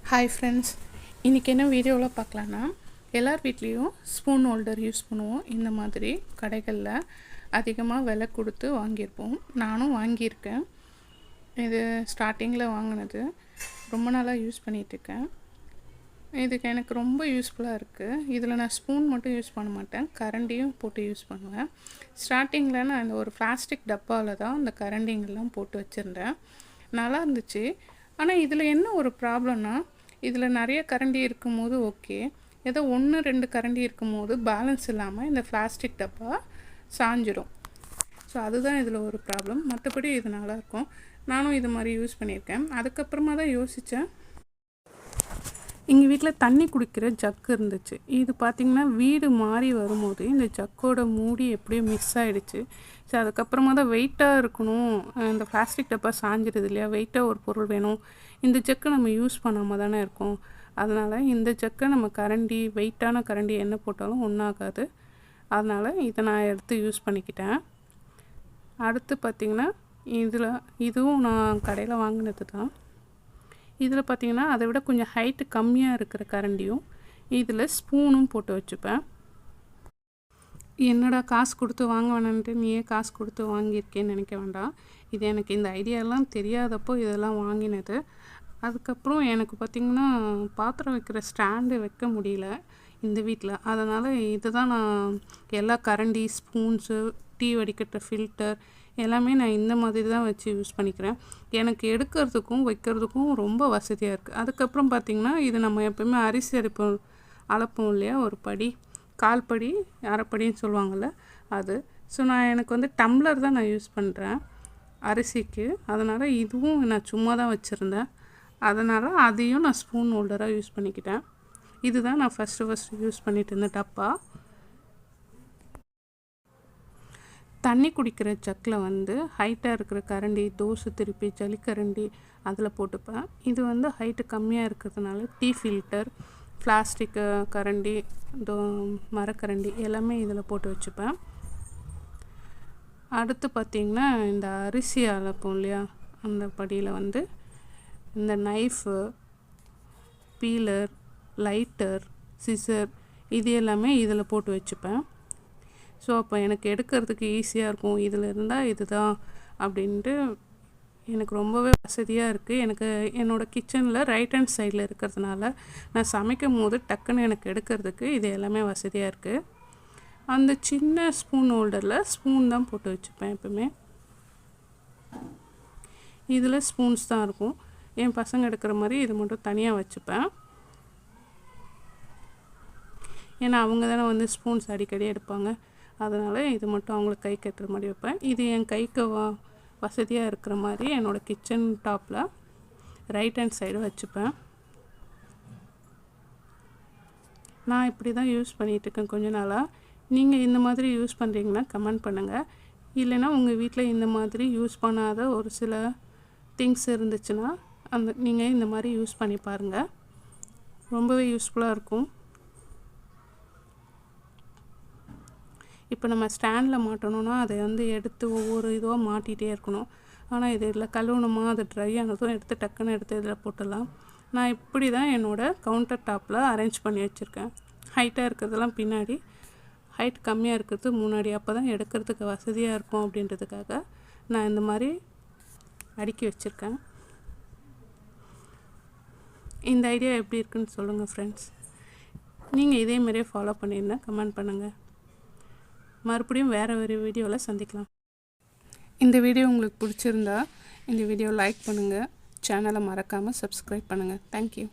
Hi friends, இன்றைக்கி என்ன வீடியோவில் பார்க்கலான்னா, எல்லார் வீட்லேயும் ஸ்பூன் ஹோல்டர் யூஸ் பண்ணுவோம். இந்த மாதிரி கடைகளில் அதிகமாக விலை கொடுத்து வாங்கியிருப்போம். நானும் வாங்கியிருக்கேன். இது ஸ்டார்டிங்கில் வாங்கினது, ரொம்ப நாளாக யூஸ் பண்ணிகிட்ருக்கேன். இதுக்கு எனக்கு ரொம்ப யூஸ்ஃபுல்லாக இருக்குது. இதில் நான் ஸ்பூன் மட்டும் யூஸ் பண்ண மாட்டேன், கரண்டியும் போட்டு யூஸ் பண்ணுவேன். ஸ்டார்டிங்கில் நான் இந்த ஒரு பிளாஸ்டிக் டப்பாவில் தான் இந்த கரண்டிங்கெல்லாம் போட்டு வச்சுருந்தேன். நல்லா இருந்துச்சு. ஆனால் இதில் என்ன ஒரு ப்ராப்ளம்னா, இதில் நிறைய கரண்டி இருக்கும்போது ஓகே, ஏதோ 1-2 கரண்டி இருக்கும்போது பேலன்ஸ் இல்லாமல் இந்த பிளாஸ்டிக் டப்பா சாஞ்சிடும். ஸோ அதுதான் இதில் ஒரு ப்ராப்ளம். மற்றபடி இது நல்லாயிருக்கும். நானும் இது மாதிரி யூஸ் பண்ணியிருக்கேன். அதுக்கப்புறமா தான் யோசித்தேன், எங்கள் வீட்டில் தண்ணி குடிக்கிற ஜக்கு இருந்துச்சு. இது பார்த்திங்கன்னா வீடு மாறி வரும்போது இந்த ஜக்கோட மூடி எப்படியோ மிஸ் ஆகிடுச்சு. ஸோ அதுக்கப்புறமா தான் வெயிட்டாக இருக்கணும், இந்த பிளாஸ்டிக் டப்பா சாஞ்சிடுது இல்லையா, வெயிட்டாக ஒரு பொருள் வேணும். இந்த ஜக்கை நம்ம யூஸ் பண்ணாமல் தானே இருக்கோம். அதனால் இந்த ஜக்கை நம்ம கரண்டி, வெயிட்டான கரண்டி என்ன போட்டாலும் ஒன்றாகாது. அதனால் இதை நான் எடுத்து யூஸ் பண்ணிக்கிட்டேன். அடுத்து பார்த்திங்கன்னா இதுவும் நான் கடையில் வாங்கினது தான். இதில் பார்த்திங்கன்னா அதை விட கொஞ்சம் ஹைட்டு கம்மியாக இருக்கிற கரண்டியும் இதில் ஸ்பூனும் போட்டு வச்சுப்பேன். என்னடா காசு கொடுத்து வாங்க வேணான்ட்டு நீயே காசு கொடுத்து வாங்கியிருக்கேன்னு நினைக்க வேண்டாம். இது எனக்கு இந்த ஐடியாலாம் தெரியாதப்போ இதெல்லாம் வாங்கினது. அதுக்கப்புறம் எனக்கு பார்த்திங்கன்னா பாத்திரம் வைக்கிற ஸ்டாண்டு வைக்க முடியல இந்த வீட்டில். அதனால் இது தான் நான் எல்லா கரண்டி, ஸ்பூன்ஸு, டீ வடிகட்டுற ஃபில்டர் எல்லாமே நான் இந்த மாதிரி தான் வச்சு யூஸ் பண்ணிக்கிறேன். எனக்கு எடுக்கிறதுக்கும் வைக்கிறதுக்கும் ரொம்ப வசதியாக இருக்குது. அதுக்கப்புறம் பார்த்திங்கன்னா இது நம்ம எப்போயுமே அரிசி அளப்போம் இல்லையா, ஒரு படி, 1/4 படி, அரைப்படின்னு சொல்லுவாங்கள்ல அது. ஸோ எனக்கு வந்து டம்ளர் தான் நான் யூஸ் பண்ணுறேன் அரிசிக்கு. அதனால் இதுவும் நான் சும்மா தான் வச்சுருந்தேன். அதனால் அதையும் நான் ஸ்பூன் ஹோல்டராக யூஸ் பண்ணிக்கிட்டேன். இதுதான் நான் ஃபஸ்ட்டு யூஸ் பண்ணிட்டு இருந்தேன் டப்பா. தண்ணி குடிக்கிற ஜக்கில் வந்து ஹைட்டாக இருக்கிற கரண்டி, தோசை திருப்பி, ஜலிக்கரண்டி அதில் போட்டுப்பேன். இது வந்து ஹைட்டு கம்மியாக இருக்கிறதுனால டீ ஃபில்டர், பிளாஸ்டிக் கரண்டி, மரக்கரண்டி எல்லாமே இதில் போட்டு வச்சுப்பேன். அடுத்து பார்த்திங்கன்னா இந்த அரிசி அளப்போம் இல்லையா, அந்த படியில் வந்து இந்த நைஃபு, பீலர், லைட்டர், சிசர் இது எல்லாமே இதில் போட்டு வச்சுப்பேன். ஸோ அப்போ எனக்கு எடுக்கிறதுக்கு ஈஸியாக இருக்கும். இதில் இருந்தால் இது தான் அப்படின்ட்டு எனக்கு ரொம்பவே வசதியாக இருக்குது. எனக்கு என்னோடய கிச்சனில் ரைட் ஹேண்ட் சைடில் இருக்கிறதுனால நான் சமைக்கும் போது டக்குன்னு எனக்கு எடுக்கிறதுக்கு இது எல்லாமே வசதியாக இருக்குது. அந்த சின்ன ஸ்பூன் ஹோல்டரில் ஸ்பூன் தான் போட்டு வச்சுப்பேன் எப்பவுமே. இதில் ஸ்பூன்ஸ் தான் இருக்கும். என் பசங்க எடுக்கிற மாதிரி இது மட்டும் தனியாக வச்சுப்பேன். ஏன்னா அவங்க தானே வந்து ஸ்பூன்ஸ் அடிக்கடி எடுப்பாங்க. அதனால் இது மட்டும் அவங்களுக்கு கை கட்டுற மாதிரி வைப்பேன். இது என் கைக்கு வசதியாக இருக்கிற மாதிரி என்னோடய கிச்சன் டாப்பில் ரைட் ஹேண்ட் சைடு வச்சுப்பேன். நான் இப்படி தான் யூஸ் பண்ணிகிட்ருக்கேன் கொஞ்ச நாளாக. நீங்கள் இந்த மாதிரி யூஸ் பண்ணுறீங்கன்னா கமெண்ட் பண்ணுங்கள். இல்லைன்னா உங்கள் வீட்டில் இந்த மாதிரி யூஸ் பண்ணாத ஒரு சில திங்ஸ் இருந்துச்சுன்னா நீங்கள் இந்த மாதிரி யூஸ் பண்ணி பாருங்கள். ரொம்பவே யூஸ்ஃபுல்லாக இருக்கும். இப்போ நம்ம ஸ்டாண்டில் மாட்டணும்னா அதை வந்து எடுத்து ஒவ்வொரு இதுவாக மாட்டிகிட்டே இருக்கணும். ஆனால் இது இதில் கழுவணுமா, அது ட்ரை ஆனதும் எடுத்து டக்குன்னு எடுத்து இதில் போட்டுடலாம். நான் இப்படி தான் என்னோடய கவுண்டர் டாப்பில் அரேஞ்ச் பண்ணி வச்சுருக்கேன். ஹைட்டாக இருக்கிறதெல்லாம் பின்னாடி, ஹைட் கம்மியாக இருக்கிறது முன்னாடி. அப்போ தான் எடுக்கிறதுக்கு வசதியாக இருக்கும் அப்படின்றதுக்காக நான் இந்த மாதிரி அடுக்கி வச்சுருக்கேன். இந்த ஐடியா எப்படி இருக்குன்னு சொல்லுங்கள் ஃப்ரெண்ட்ஸ். நீங்கள் இதேமாரியே ஃபாலோ பண்ணியிருந்தா கமெண்ட் பண்ணுங்கள். மறுபடியும் வேறு ஒரு வீடியோவில் சந்திக்கலாம். இந்த வீடியோ உங்களுக்கு பிடிச்சிருந்தா இந்த வீடியோ லைக் பண்ணுங்கள். சேனலை மறக்காமல் சப்ஸ்கிரைப் பண்ணுங்கள். தேங்க்யூ.